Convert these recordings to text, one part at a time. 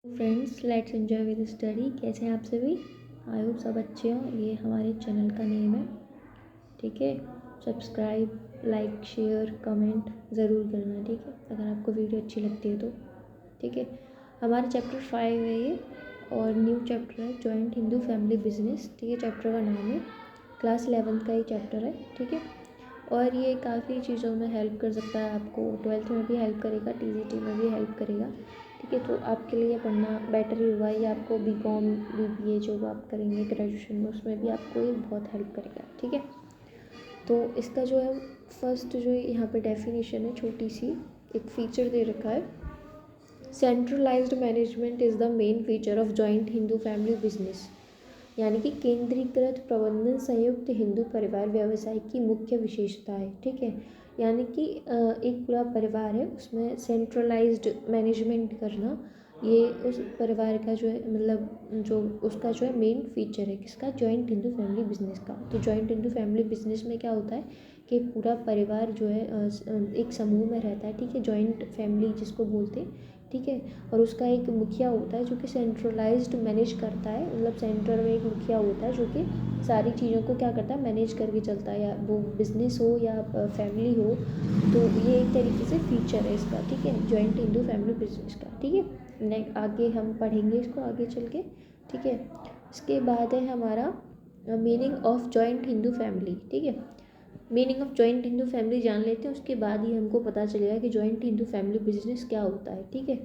Friends, let's enjoy with study. कैसे हैं आप सभी? आई होप सब अच्छे हों। ये हमारे चैनल का नेम है, ठीक है। सब्सक्राइब, लाइक, शेयर, कमेंट ज़रूर करना, ठीक है, अगर आपको वीडियो अच्छी लगती है तो, ठीक है। हमारा चैप्टर 5 है ये, और न्यू चैप्टर है जॉइंट हिंदू फैमिली बिजनेस, ठीक है। चैप्टर का नाम है, क्लास 11th का ही चैप्टर है, ठीक है। और ये काफ़ी चीज़ों में हेल्प कर सकता है आपको। 12th में भी हेल्प करेगा, TGT में भी हेल्प करेगा, ठीक है। तो आपके लिए पढ़ना बेटर ही होगा। ये आपको BCom BBA जो आप करेंगे ग्रेजुएशन में, उसमें भी आपको ये बहुत हेल्प करेगा, ठीक है। तो इसका जो है फर्स्ट जो है यहाँ पे डेफिनेशन है, छोटी सी एक फीचर दे रखा है। Centralised management is the main feature of joint Hindu family business, यानी कि केंद्रीकृत प्रबंधन संयुक्त हिंदू परिवार व्यवसाय की मुख्य विशेषता है, ठीक है। यानी कि एक पूरा परिवार है, उसमें सेंट्रलाइज्ड मैनेजमेंट करना, ये उस परिवार का जो है मतलब जो उसका जो है मेन फीचर है, किसका? जॉइंट हिंदू फैमिली बिजनेस का। तो जॉइंट हिंदू फैमिली बिजनेस में क्या होता है कि पूरा परिवार जो है एक समूह में रहता है, ठीक है। जॉइंट फैमिली जिसको बोलते हैं, ठीक है। और उसका एक मुखिया होता है जो कि सेंट्रलाइज्ड मैनेज करता है, मतलब सेंटर में एक मुखिया होता है जो कि सारी चीज़ों को क्या करता है, मैनेज करके चलता है, या वो बिजनेस हो या फैमिली हो। तो ये एक तरीके से फीचर है इसका, ठीक है, जॉइंट हिंदू फैमिली बिजनेस का, ठीक है। नेक्स्ट आगे हम पढ़ेंगे इसको आगे चल के, ठीक है। इसके बाद है हमारा meaning of joint Hindu family, ठीक है। Meaning of joint Hindu family जान लेते हैं, उसके बाद ही हमको पता चलेगा कि जॉइंट हिंदू फैमिली बिजनेस क्या होता है, ठीक है।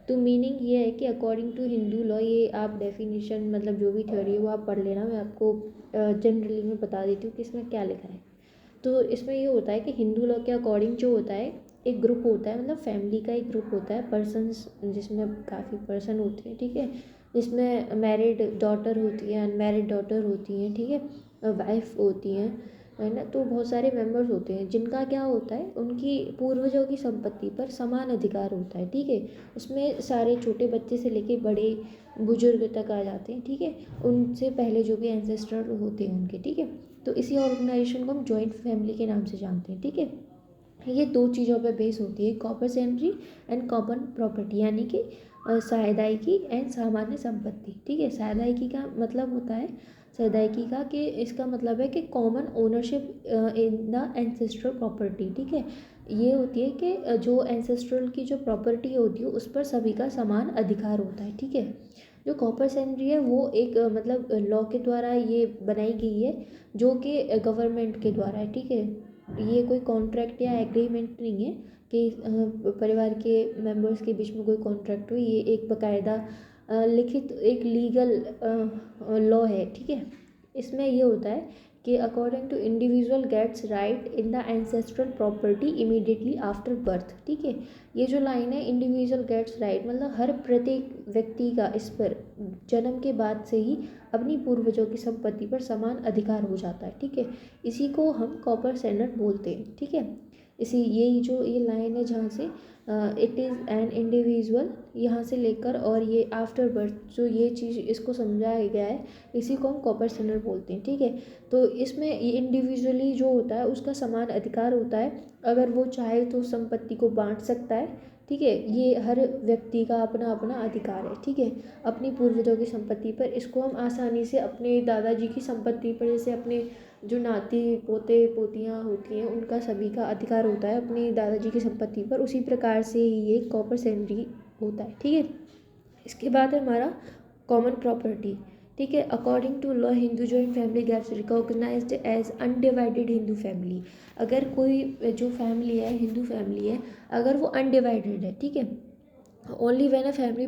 तो मीनिंग ये है कि अकॉर्डिंग टू हिंदू लॉ, ये आप डेफिनेशन मतलब जो भी थ्योरी है वो आप पढ़ लेना, मैं आपको जनरली मैं बता देती हूँ कि इसमें क्या लिखा है। तो इसमें ये होता है कि हिंदू लॉ के अकॉर्डिंग जो होता है, एक ग्रुप होता है, मतलब फैमिली का एक ग्रुप होता है, पर्सनस, जिसमें काफ़ी पर्सन होते हैं, ठीक है। जिसमें मैरिड डॉटर होती है, अनमैरिड डॉटर होती हैं, ठीक है, वाइफ होती हैं, है ना। तो बहुत सारे मेंबर्स होते हैं जिनका क्या होता है, उनकी पूर्वजों की संपत्ति पर समान अधिकार होता है, ठीक है। उसमें सारे छोटे बच्चे से लेके बड़े बुजुर्ग तक आ जाते हैं, ठीक है। उनसे पहले जो भी एंसेस्टर होते हैं उनके, ठीक है। तो इसी ऑर्गेनाइजेशन को हम जॉइंट फैमिली के नाम से जानते हैं, ठीक है। ये दो चीज़ों पे बेस होती है, corpus entry and common property, यानी कि सायदायिकी एंड सामान्य संपत्ति, ठीक है। सायदायिकी का मतलब होता है, सायदायिकी का कि इसका मतलब है कि common ownership in the ancestral property, ठीक है। ये होती है कि जो एंसेस्ट्रल की जो प्रॉपर्टी होती है उस पर सभी का समान अधिकार होता है, ठीक है। जो कॉर्पस एंट्री है वो एक मतलब लॉ के द्वारा ये बनाई गई है, जो कि गवर्नमेंट के द्वारा है, ठीक है। ये कोई कॉन्ट्रैक्ट या एग्रीमेंट नहीं है कि परिवार के मेंबर्स के बीच में कोई कॉन्ट्रैक्ट हो। ये एक बाकायदा लिखित एक लीगल लॉ है, ठीक है। इसमें ये होता है कि according to individual gets right in the ancestral property immediately after birth, ठीक है। ये जो लाइन है, इंडिविजुअल गेट्स राइट, मतलब हर प्रत्येक व्यक्ति का इस पर जन्म के बाद से ही अपनी पूर्वजों की संपत्ति पर समान अधिकार हो जाता है, ठीक है। इसी को हम कॉपर स्टैंडर्ड बोलते हैं, ठीक है। इसी यही जो ये लाइन है जहाँ से इट इज़ एन इंडिविजुअल, यहाँ से लेकर और ये आफ्टर बर्थ जो ये चीज़ इसको समझाया गया है, इसी को हम कॉपर स्टैंडर्ड बोलते हैं, ठीक है। तो इसमें ये इंडिविजुअली जो होता है उसका समान अधिकार होता है, अगर वो चाहे तो संपत्ति को बांट सकता है, ठीक है। ये हर व्यक्ति का अपना अपना अधिकार है, ठीक है, अपनी पूर्वजों की संपत्ति पर। इसको हम आसानी से अपने दादाजी की संपत्ति पर, जैसे अपने जो नाती पोते पोतियाँ होती हैं उनका सभी का अधिकार होता है अपनी दादाजी की संपत्ति पर, उसी प्रकार से ही ये कॉपर सेंड्री होता है, ठीक है। इसके बाद है हमारा कॉमन प्रॉपर्टी, ठीक है। According to law Hindu joint family gets recognized as undivided Hindu family. अगर कोई जो फैमिली है, हिंदू फैमिली है, अगर वो अनडिवाइडेड है, ठीक है, only when a family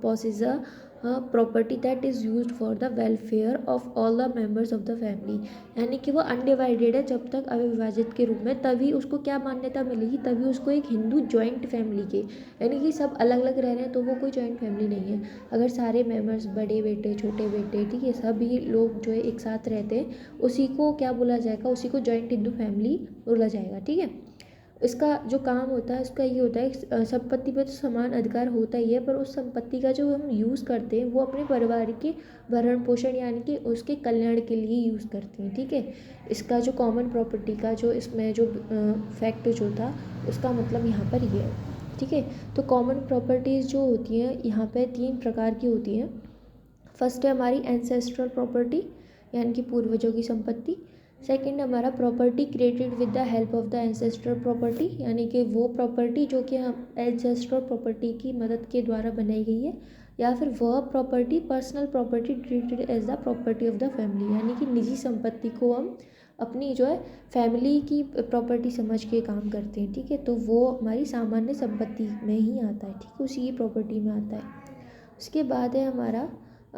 possesses a property that is used for the welfare of all the members of the family, यानी कि वो अनडिवाइडेड है जब तक अविभाजित के रूप में, तभी उसको क्या मान्यता मिलेगी, तभी उसको एक हिंदू जॉइंट फैमिली के, यानी कि सब अलग अलग रह रहे हैं तो वो कोई जॉइंट फैमिली नहीं है। अगर सारे मेंबर्स, बड़े बेटे छोटे बेटे, ठीक है, सभी लोग जो है एक साथ रहते हैं, उसी को क्या बोला जाएगा, उसी को जॉइंट हिंदू फैमिली बोला जाएगा, ठीक है। इसका जो काम होता है उसका ये होता है, संपत्ति पर तो समान अधिकार होता ही है, पर उस संपत्ति का जो हम यूज़ करते हैं वो अपने परिवार के भरण पोषण यानी कि उसके कल्याण के लिए यूज़ करते हैं, ठीक है। इसका जो कॉमन प्रॉपर्टी का जो इसमें जो फैक्ट जो था, उसका मतलब यहाँ पर ये है। ठीक है। तो कॉमन प्रॉपर्टीज़ जो होती हैं यहाँ पे 3 प्रकार की होती हैं। फर्स्ट है हमारी एंसेस्ट्रल प्रॉपर्टी, यानी कि पूर्वजों की संपत्ति। सेकंड हमारा property created with the help of the ancestral property, यानी कि वो प्रॉपर्टी जो कि हम एंसेस्ट्रल प्रॉपर्टी की मदद के द्वारा बनाई गई है। या फिर वह property personal property treated as the property of the family, यानी कि निजी संपत्ति को हम अपनी जो है फैमिली की प्रॉपर्टी समझ के काम करते हैं। ठीक है, तो वो हमारी सामान्य संपत्ति में ही आता है। ठीक है, उसी की प्रॉपर्टी में आता है। उसके बाद है हमारा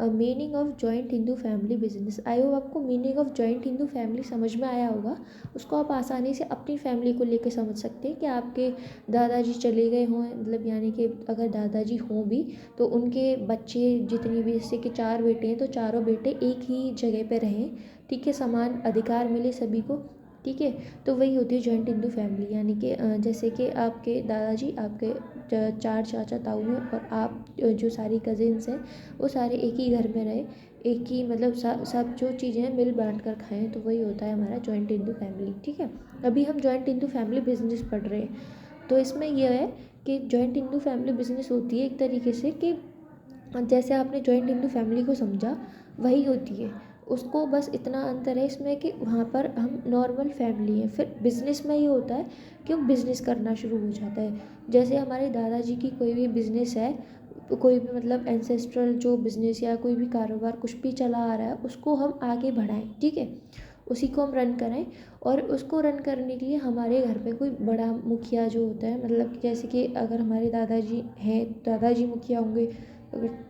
meaning of joint Hindu family business. I hope आपको meaning of joint Hindu family समझ में आया होगा। उसको आप आसानी से अपनी फैमिली को लेकर समझ सकते हैं कि आपके दादाजी चले गए हों, मतलब यानी कि अगर दादाजी हों भी तो उनके बच्चे जितनी भी, जैसे कि 4 बेटे हैं तो चारों बेटे एक ही जगह पे रहें। ठीक है, समान अधिकार मिले सभी को। ठीक है, तो वही होती है जॉइंट हिंदू फैमिली, यानी कि जैसे कि आपके दादाजी, आपके 4 चाचा ताऊ हैं और आप जो सारी कजिन्स हैं वो सारे एक ही घर में रहे, एक ही मतलब सब जो चीज़ें हैं मिल बांट कर खाएं, तो वही होता है हमारा जॉइंट हिंदू फैमिली। ठीक है, अभी हम जॉइंट हिंदू फैमिली बिजनेस पढ़ रहे हैं। तो इसमें यह है कि जॉइंट हिंदू फैमिली बिजनेस होती है एक तरीके से कि जैसे आपने जॉइंट हिंदू फैमिली को समझा वही होती है। उसको बस इतना अंतर है इसमें कि वहाँ पर हम नॉर्मल फैमिली हैं। फिर बिज़नेस में ये होता है कि वो बिज़नेस करना शुरू हो जाता है। जैसे हमारे दादाजी की कोई भी बिज़नेस है, कोई भी मतलब एंसेस्ट्रल जो बिज़नेस या कोई भी कारोबार कुछ भी चला आ रहा है उसको हम आगे बढ़ाएं। ठीक है, उसी को हम रन कराएं। और उसको रन करने के लिए हमारे घर पे कोई बड़ा मुखिया जो होता है, मतलब जैसे कि अगर हमारे दादाजी हैं, दादाजी मुखिया होंगे। अगर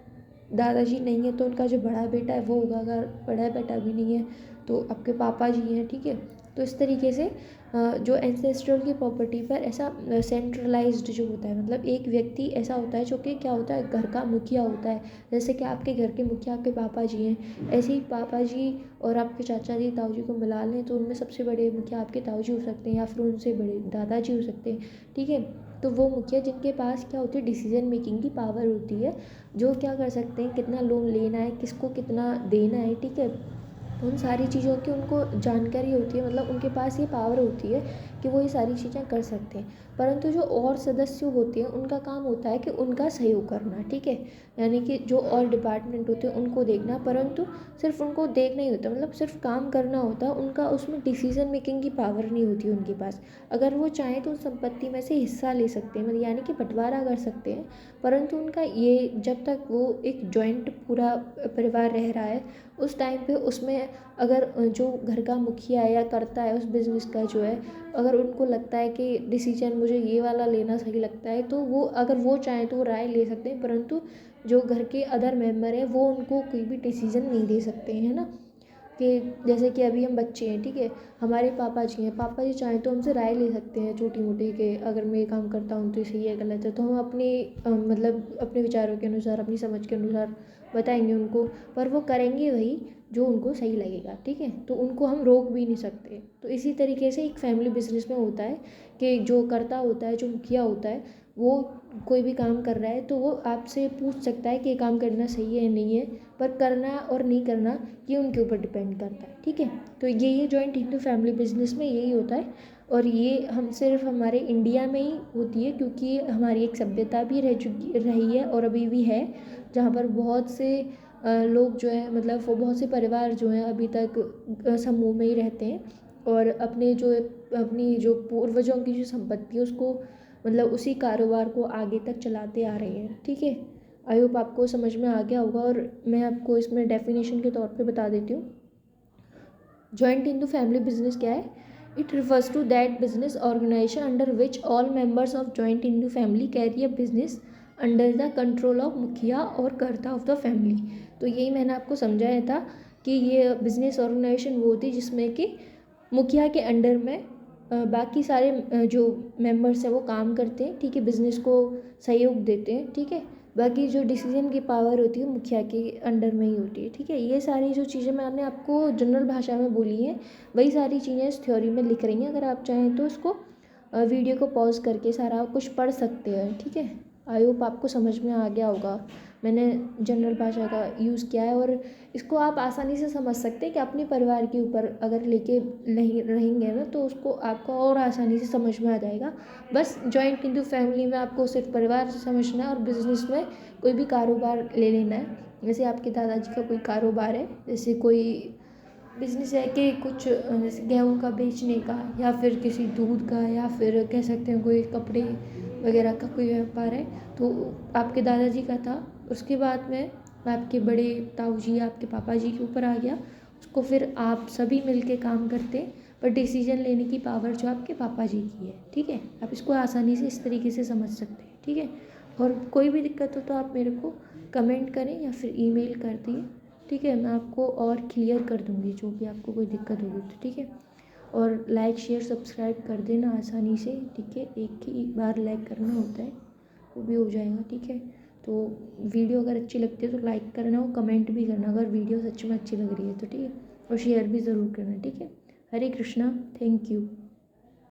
दादाजी नहीं है तो उनका जो बड़ा बेटा है वो होगा। अगर बड़ा बेटा भी नहीं है तो आपके पापा जी हैं। ठीक है, तो इस तरीके से जो एंसेस्ट्रल की प्रॉपर्टी पर ऐसा सेंट्रलाइज्ड जो होता है, मतलब एक व्यक्ति ऐसा होता है जो कि क्या होता है, घर का मुखिया होता है। जैसे कि आपके घर के मुखिया आपके पापा जी हैं, ऐसे ही पापा जी और आपके चाचा जी ताऊ जी को मिला लें तो उनमें सबसे बड़े मुखिया आपके ताऊ जी हो सकते हैं या फिर उनसे बड़े दादाजी हो सकते हैं। ठीक है, तो वो मुखिया जिनके पास क्या होती है, डिसीजन मेकिंग की पावर होती है, जो क्या कर सकते हैं, कितना लोन लेना है, किसको कितना देना है। ठीक है, उन सारी चीज़ों की उनको जानकारी होती है, मतलब उनके पास ये पावर होती है कि वो ये सारी चीज़ें कर सकते हैं। परंतु जो और सदस्य होते हैं उनका काम होता है कि उनका सहयोग करना। ठीक है, यानी कि जो और डिपार्टमेंट होते हैं उनको देखना, परंतु सिर्फ उनको देखना ही होता है, मतलब सिर्फ काम करना होता है उनका। उसमें डिसीजन मेकिंग की पावर नहीं होती उनके पास। अगर वो चाहें तो उस संपत्ति में से हिस्सा ले सकते हैं, मतलब यानी कि बंटवारा कर सकते हैं, परंतु उनका ये जब तक वो एक जॉइंट पूरा परिवार रह रहा है उस टाइम पे उसमें अगर जो घर का मुखिया है या करता है उस बिज़नेस का जो है, अगर उनको लगता है कि डिसीजन मुझे ये वाला लेना सही लगता है तो वो, अगर वो चाहें तो वो राय ले सकते हैं, परंतु जो घर के अदर मेंबर हैं वो उनको कोई भी डिसीजन नहीं दे सकते हैं, है ना। कि जैसे कि अभी हम बच्चे हैं, ठीक है, हमारे पापा जी हैं, पापा जी चाहें तो हमसे राय ले सकते हैं छोटी मोटी, कि अगर मैं ये काम करता हूँ तो ये सही है गलत है, तो हम अपनी मतलब अपने विचारों के अनुसार, अपनी समझ के अनुसार बताएंगे उनको, पर वो करेंगे वही जो उनको सही लगेगा। ठीक है, तो उनको हम रोक भी नहीं सकते। तो इसी तरीके से एक फैमिली बिजनेस में होता है कि जो करता होता है, जो मुखिया होता है, वो कोई भी काम कर रहा है तो वो आपसे पूछ सकता है कि ये काम करना सही है या नहीं है, पर करना और नहीं करना ये उनके ऊपर डिपेंड करता है। ठीक है, तो ये जॉइंट हिंदू फैमिली बिजनेस में यही होता है। और ये हम सिर्फ हमारे इंडिया में ही होती है, क्योंकि हमारी एक सभ्यता भी रही है और अभी भी है, जहाँ पर बहुत से लोग जो है, मतलब वो बहुत से परिवार जो हैं अभी तक समूह में ही रहते हैं और अपनी जो पूर्वजों की जो संपत्ति है उसको, मतलब उसी कारोबार को आगे तक चलाते आ रहे हैं। ठीक है, आई होप आपको समझ में आ गया होगा। और मैं आपको इसमें डेफिनेशन के तौर पे बता देती हूँ। जॉइंट हिंदू फैमिली बिजनेस क्या है? It refers to that business organization under which all members of joint Hindu family carry a business under the control of mukhiya और कर्ता ऑफ द फैमिली। तो यही मैंने आपको समझाया था कि ये बिजनेस ऑर्गेनाइजेशन वो होती है जिसमें कि मुखिया के अंडर में बाकी सारे जो मेंबर्स हैं वो काम करते हैं। ठीक है, बिजनेस को सहयोग देते हैं। ठीक है, बाकी जो डिसीजन की पावर होती है मुखिया के अंडर में ही होती है। ठीक है, ये सारी जो चीज़ें मैंने आपको जनरल भाषा में बोली हैं वही सारी चीज़ें इस थ्योरी में लिख रही हैं। अगर आप चाहें तो इसको वीडियो को पॉज करके सारा कुछ पढ़ सकते हैं। ठीक है, आई होप आपको समझ में आ गया होगा। मैंने जनरल भाषा का यूज़ किया है। और इसको आप आसानी से समझ सकते हैं कि अपने परिवार के ऊपर अगर लेके नहीं रहेंगे ना तो उसको आपको और आसानी से समझ में आ जाएगा। बस जॉइंट हिंदू फैमिली में आपको सिर्फ परिवार से समझना है और बिजनेस में कोई भी कारोबार ले लेना है। जैसे आपके दादाजी का कोई कारोबार है, जैसे कोई बिजनेस है कि कुछ जैसे गेहूँ का बेचने का, या फिर किसी दूध का, या फिर कह सकते हैं कोई कपड़े वगैरह का कोई व्यापार है, तो आपके दादाजी का था। उसके बाद में आपके बड़े ताऊ जी, आपके पापा जी के ऊपर आ गया। उसको फिर आप सभी मिलके काम करते हैं, पर डिसीजन लेने की पावर जो आपके पापा जी की है। ठीक है, आप इसको आसानी से इस तरीके से समझ सकते हैं। ठीक है, और कोई भी दिक्कत हो तो आप मेरे को कमेंट करें या फिर ईमेल कर दिए। ठीक है, मैं आपको और क्लियर कर दूँगी जो भी आपको कोई दिक्कत होगी तो। ठीक है, और लाइक शेयर सब्सक्राइब कर देना आसानी से। ठीक है, एक ही बार लाइक करना होता है, वो भी हो जाएगा। ठीक है, तो वीडियो अगर अच्छी लगती है तो लाइक करना और कमेंट भी करना अगर वीडियो सच में अच्छी लग रही है तो। ठीक है, और शेयर भी ज़रूर करना। ठीक है, हरे कृष्णा, थैंक यू।